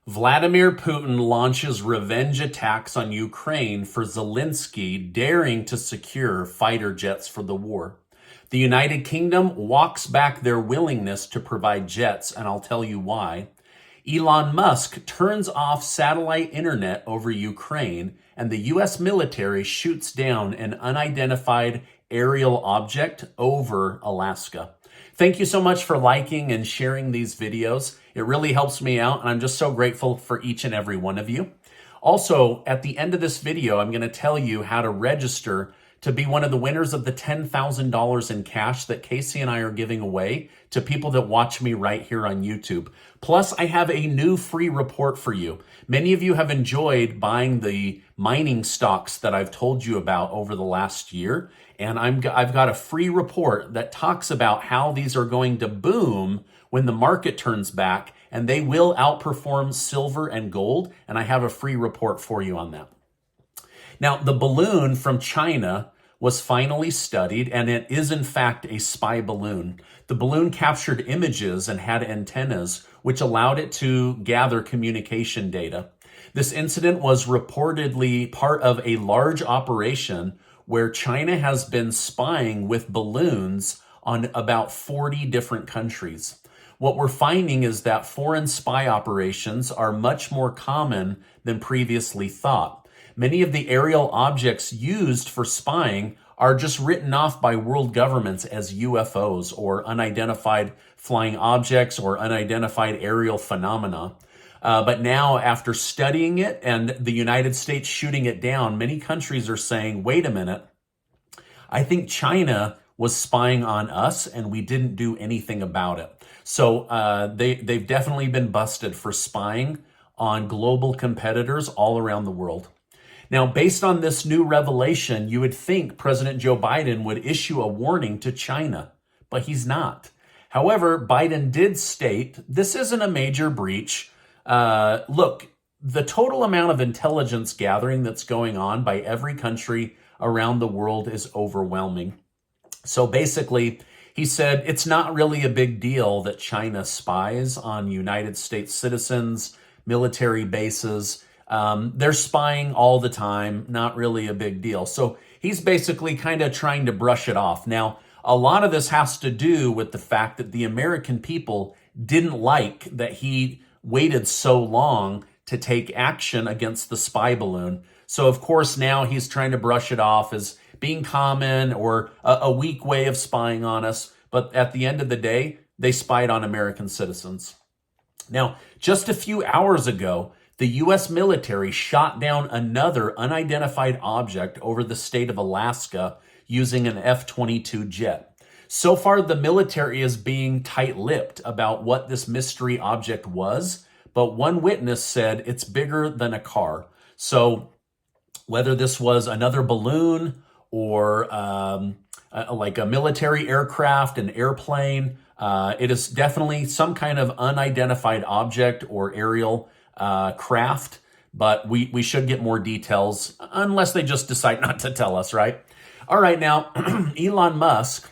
Vladimir Putin launches revenge attacks on Ukraine for Zelenskyy daring to secure fighter jets for the war. The United Kingdom walks back their willingness to provide jets, and I'll tell you why. Elon Musk turns off satellite internet over Ukraine, and the US military shoots down an unidentified aerial object over Alaska. Thank you so much for liking and sharing these videos. It really helps me out, and I'm just so grateful for each and every one of you. Also, at the end of this video, I'm going to tell you how to register to be one of the winners of the $10,000 in cash that Casey and I are giving away to people that watch me right here on YouTube. Plus, I have a new free report for you. Many of you have enjoyed buying the mining stocks that I've told you about over the last year, and I've got a free report that talks about how these are going to boom when the market turns back, and they will outperform silver and gold, and I have a free report for you on that. Now, the balloon from China was finally studied, and it is in fact a spy balloon. The balloon captured images and had antennas, which allowed it to gather communication data. This incident was reportedly part of a large operation where China has been spying with balloons on about 40 different countries. What we're finding is that foreign spy operations are much more common than previously thought. Many of the aerial objects used for spying are just written off by world governments as UFOs or unidentified flying objects or unidentified aerial phenomena. But now, after studying it and the United States shooting it down, many countries are saying, wait a minute, I think China was spying on us and we didn't do anything about it. So they've definitely been busted for spying on global competitors all around the world. Now, based on this new revelation, you would think President Joe Biden would issue a warning to China, but he's not. However, Biden did state this isn't a major breach. Look, the total amount of intelligence gathering that's going on by every country around the world is overwhelming. So basically, he said it's not really a big deal that China spies on United States citizens, military bases. They're spying all the time, not really a big deal. So he's basically kind of trying to brush it off. Now, a lot of this has to do with the fact that the American people didn't like that he waited so long to take action against the spy balloon. So, of course, now he's trying to brush it off as being common or a weak way of spying on us. But at the end of the day, they spied on American citizens. Now, just a few hours ago, the U.S. military shot down another unidentified object over the state of Alaska using an F-22 jet. So far, the military is being tight-lipped about what this mystery object was, but one witness said it's bigger than a car. So whether this was another balloon or like a military aircraft, an airplane, it is definitely some kind of unidentified object or aerial craft, but we should get more details unless they just decide not to tell us, right? All right, now, Elon Musk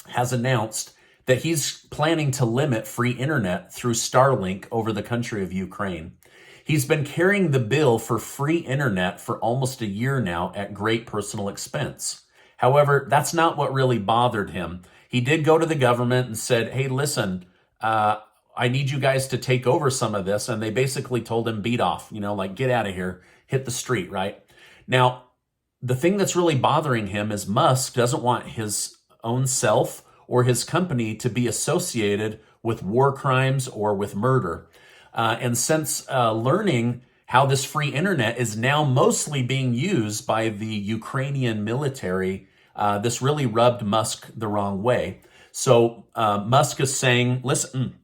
has announced that he's planning to limit free internet through Starlink over the country of Ukraine. He's been carrying the bill for free internet for almost a year now at great personal expense. However, that's not what really bothered him. He did go to the government and said, hey, listen, I need you guys to take over some of this. And they basically told him, beat off, like get out of here, hit the street, right? Now, the thing that's really bothering him is Musk doesn't want his own self or his company to be associated with war crimes or with murder. And since learning how this free internet is now mostly being used by the Ukrainian military, this really rubbed Musk the wrong way. So Musk is saying, listen,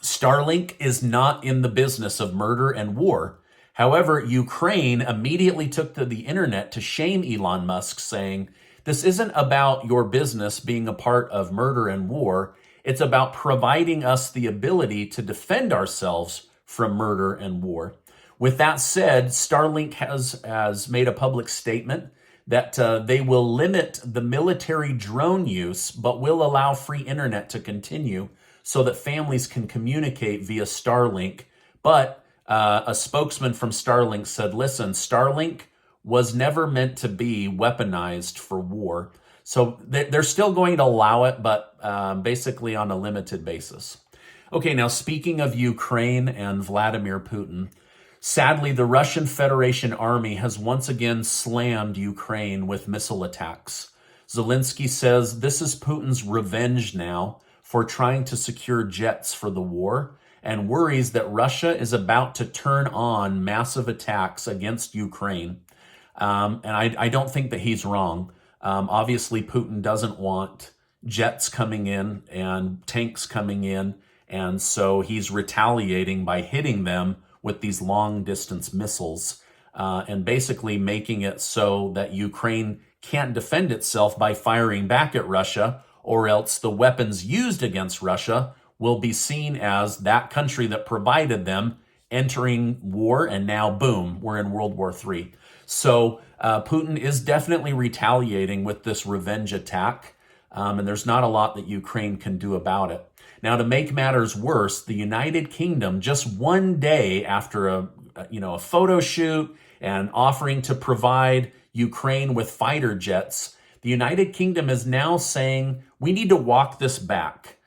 Starlink is not in the business of murder and war. However, Ukraine immediately took to the internet to shame Elon Musk, saying, this isn't about your business being a part of murder and war. It's about providing us the ability to defend ourselves from murder and war. With that said, Starlink has made a public statement that they will limit the military drone use, but will allow free internet to continue so that families can communicate via Starlink. But A spokesman from Starlink said, listen, Starlink was never meant to be weaponized for war. So they're still going to allow it, but basically on a limited basis. Okay, now speaking of Ukraine and Vladimir Putin, sadly, the Russian Federation army has once again slammed Ukraine with missile attacks. Zelenskyy says this is Putin's revenge now for trying to secure jets for the war, and worries that Russia is about to turn on massive attacks against Ukraine. And I don't think that he's wrong. Obviously, Putin doesn't want jets coming in and tanks coming in, and so he's retaliating by hitting them with these long-distance missiles and basically making it so that Ukraine can't defend itself by firing back at Russia, or else the weapons used against Russia will be seen as that country that provided them entering war, and now, boom, we're in World War III. So Putin is definitely retaliating with this revenge attack, and there's not a lot that Ukraine can do about it. Now, to make matters worse, the United Kingdom, just one day after a photo shoot and offering to provide Ukraine with fighter jets, the United Kingdom is now saying we need to walk this back.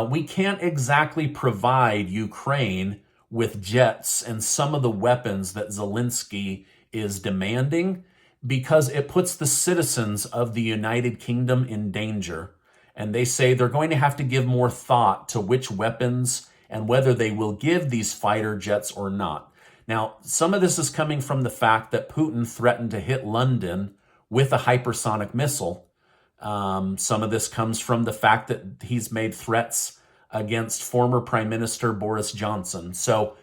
We can't exactly provide Ukraine with jets and some of the weapons that Zelenskyy is demanding, because it puts the citizens of the United Kingdom in danger. And they say they're going to have to give more thought to which weapons and whether they will give these fighter jets or not. Now, some of this is coming from the fact that Putin threatened to hit London with a hypersonic missile. Some of this comes from the fact that he's made threats against former Prime Minister Boris Johnson. So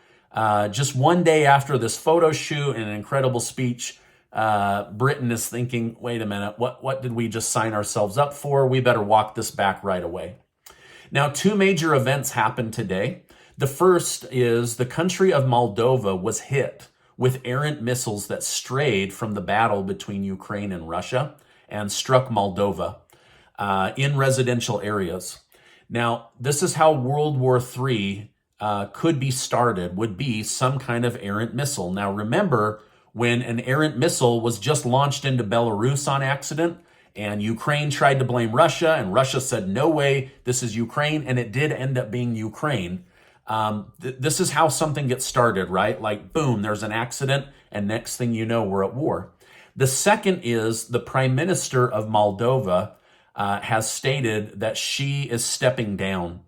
just one day after this photo shoot and an incredible speech, Britain is thinking, wait a minute, what did we just sign ourselves up for? We better walk this back right away. Now, two major events happened today. The first is the country of Moldova was hit with errant missiles that strayed from the battle between Ukraine and Russia and struck Moldova in residential areas. Now, this is how World War III could be started, would be some kind of errant missile. Now, remember, when an errant missile was just launched into Belarus on accident, and Ukraine tried to blame Russia, and Russia said, no way, this is Ukraine, and it did end up being Ukraine. This is how something gets started, right? Like, boom, there's an accident, and next thing you know, we're at war. The second is the Prime Minister of Moldova has stated that she is stepping down.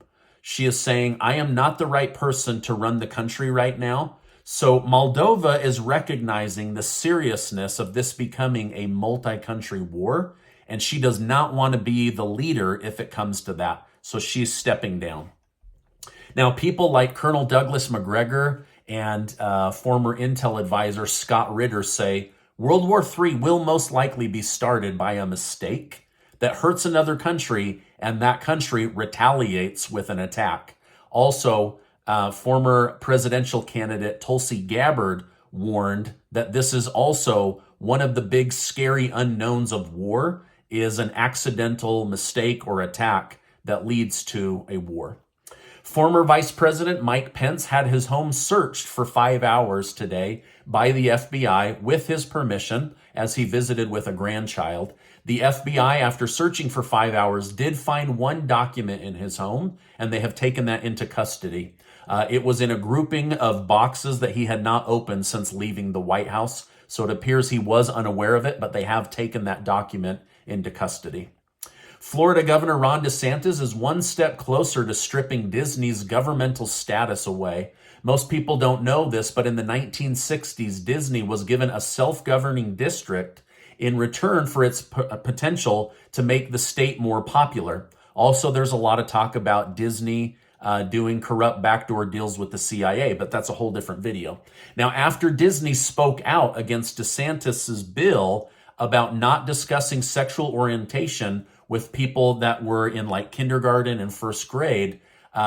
She is saying, I am not the right person to run the country right now. So Moldova is recognizing the seriousness of this becoming a multi-country war, and she does not want to be the leader if it comes to that. So she's stepping down. Now, people like Colonel Douglas McGregor and former Intel advisor Scott Ritter say World War III will most likely be started by a mistake that hurts another country, and that country retaliates with an attack. Also, former presidential candidate Tulsi Gabbard warned that this is also one of the big scary unknowns of war, is an accidental mistake or attack that leads to a war. Former Vice President Mike Pence had his home searched for 5 hours today by the FBI with his permission as he visited with a grandchild. The FBI, after searching for 5 hours, did find one document in his home, and they have taken that into custody. It was in a grouping of boxes that he had not opened since leaving the White House, so it appears he was unaware of it, but they have taken that document into custody. Florida Governor Ron DeSantis is one step closer to stripping Disney's governmental status away. Most people don't know this, but in the 1960s, Disney was given a self-governing district in return for its potential to make the state more popular. Also, there's a lot of talk about Disney doing corrupt backdoor deals with the CIA, but that's a whole different video. Now, after Disney spoke out against DeSantis's bill about not discussing sexual orientation with people that were in like kindergarten and first grade,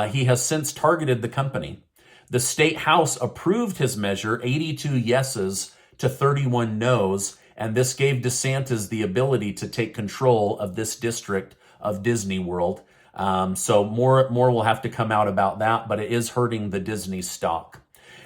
he has since targeted the company. The state house approved his measure, 82 yeses to 31 noes, and this gave DeSantis the ability to take control of this district of Disney World. So more will have to come out about that, but it is hurting the Disney stock.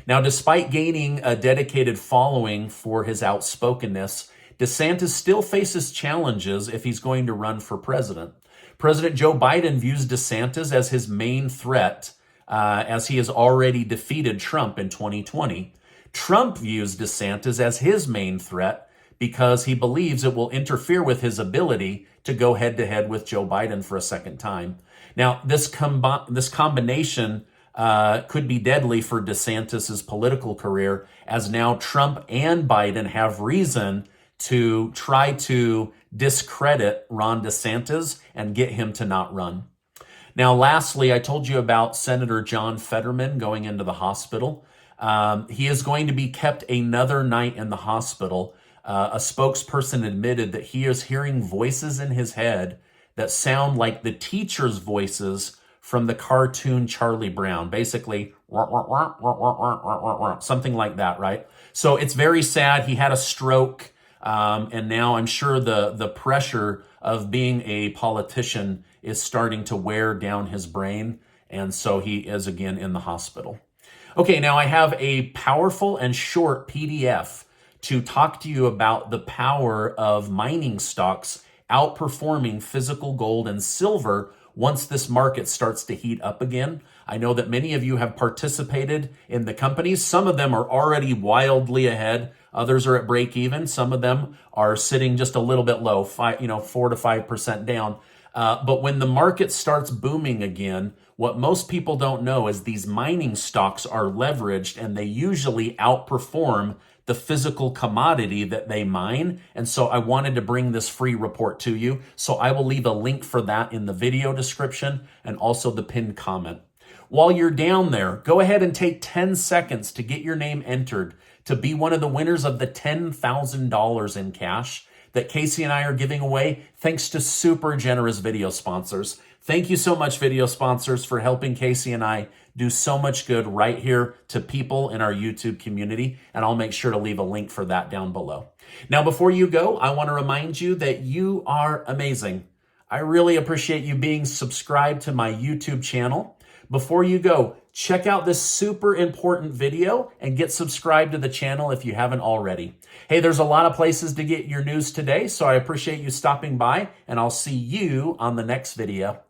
Now, despite gaining a dedicated following for his outspokenness, DeSantis still faces challenges if he's going to run for president. President Joe Biden views DeSantis as his main threat, as he has already defeated Trump in 2020. Trump views DeSantis as his main threat because he believes it will interfere with his ability to go head-to-head with Joe Biden for a second time. Now, this combination could be deadly for DeSantis's political career, as now Trump and Biden have reason to try to discredit Ron DeSantis and get him to not run. Now, lastly, I told you about Senator John Fetterman going into the hospital. He is going to be kept another night in the hospital. A spokesperson admitted that he is hearing voices in his head that sound like the teacher's voices from the cartoon Charlie Brown, basically something like that, right? So it's very sad. He had a stroke, and now I'm sure the pressure of being a politician is starting to wear down his brain, and so he is again in the hospital. Okay, now I have a powerful and short PDF to talk to you about the power of mining stocks outperforming physical gold and silver once this market starts to heat up again. I know that many of you have participated in the companies. Some of them are already wildly ahead. Others are at break even. Some of them are sitting just a little bit low, 4 to 5% down. But when the market starts booming again, what most people don't know is these mining stocks are leveraged and they usually outperform the physical commodity that they mine. And so I wanted to bring this free report to you. So I will leave a link for that in the video description and also the pinned comment. While you're down there, go ahead and take 10 seconds to get your name entered to be one of the winners of the $10,000 in cash that Casey and I are giving away thanks to super generous video sponsors. Thank you so much, video sponsors, for helping Casey and I do so much good right here to people in our YouTube community, and I'll make sure to leave a link for that down below. Now, before you go, I want to remind you that you are amazing. I really appreciate you being subscribed to my YouTube channel. Before you go, check out this super important video and get subscribed to the channel if you haven't already. Hey, there's a lot of places to get your news today, so I appreciate you stopping by, and I'll see you on the next video.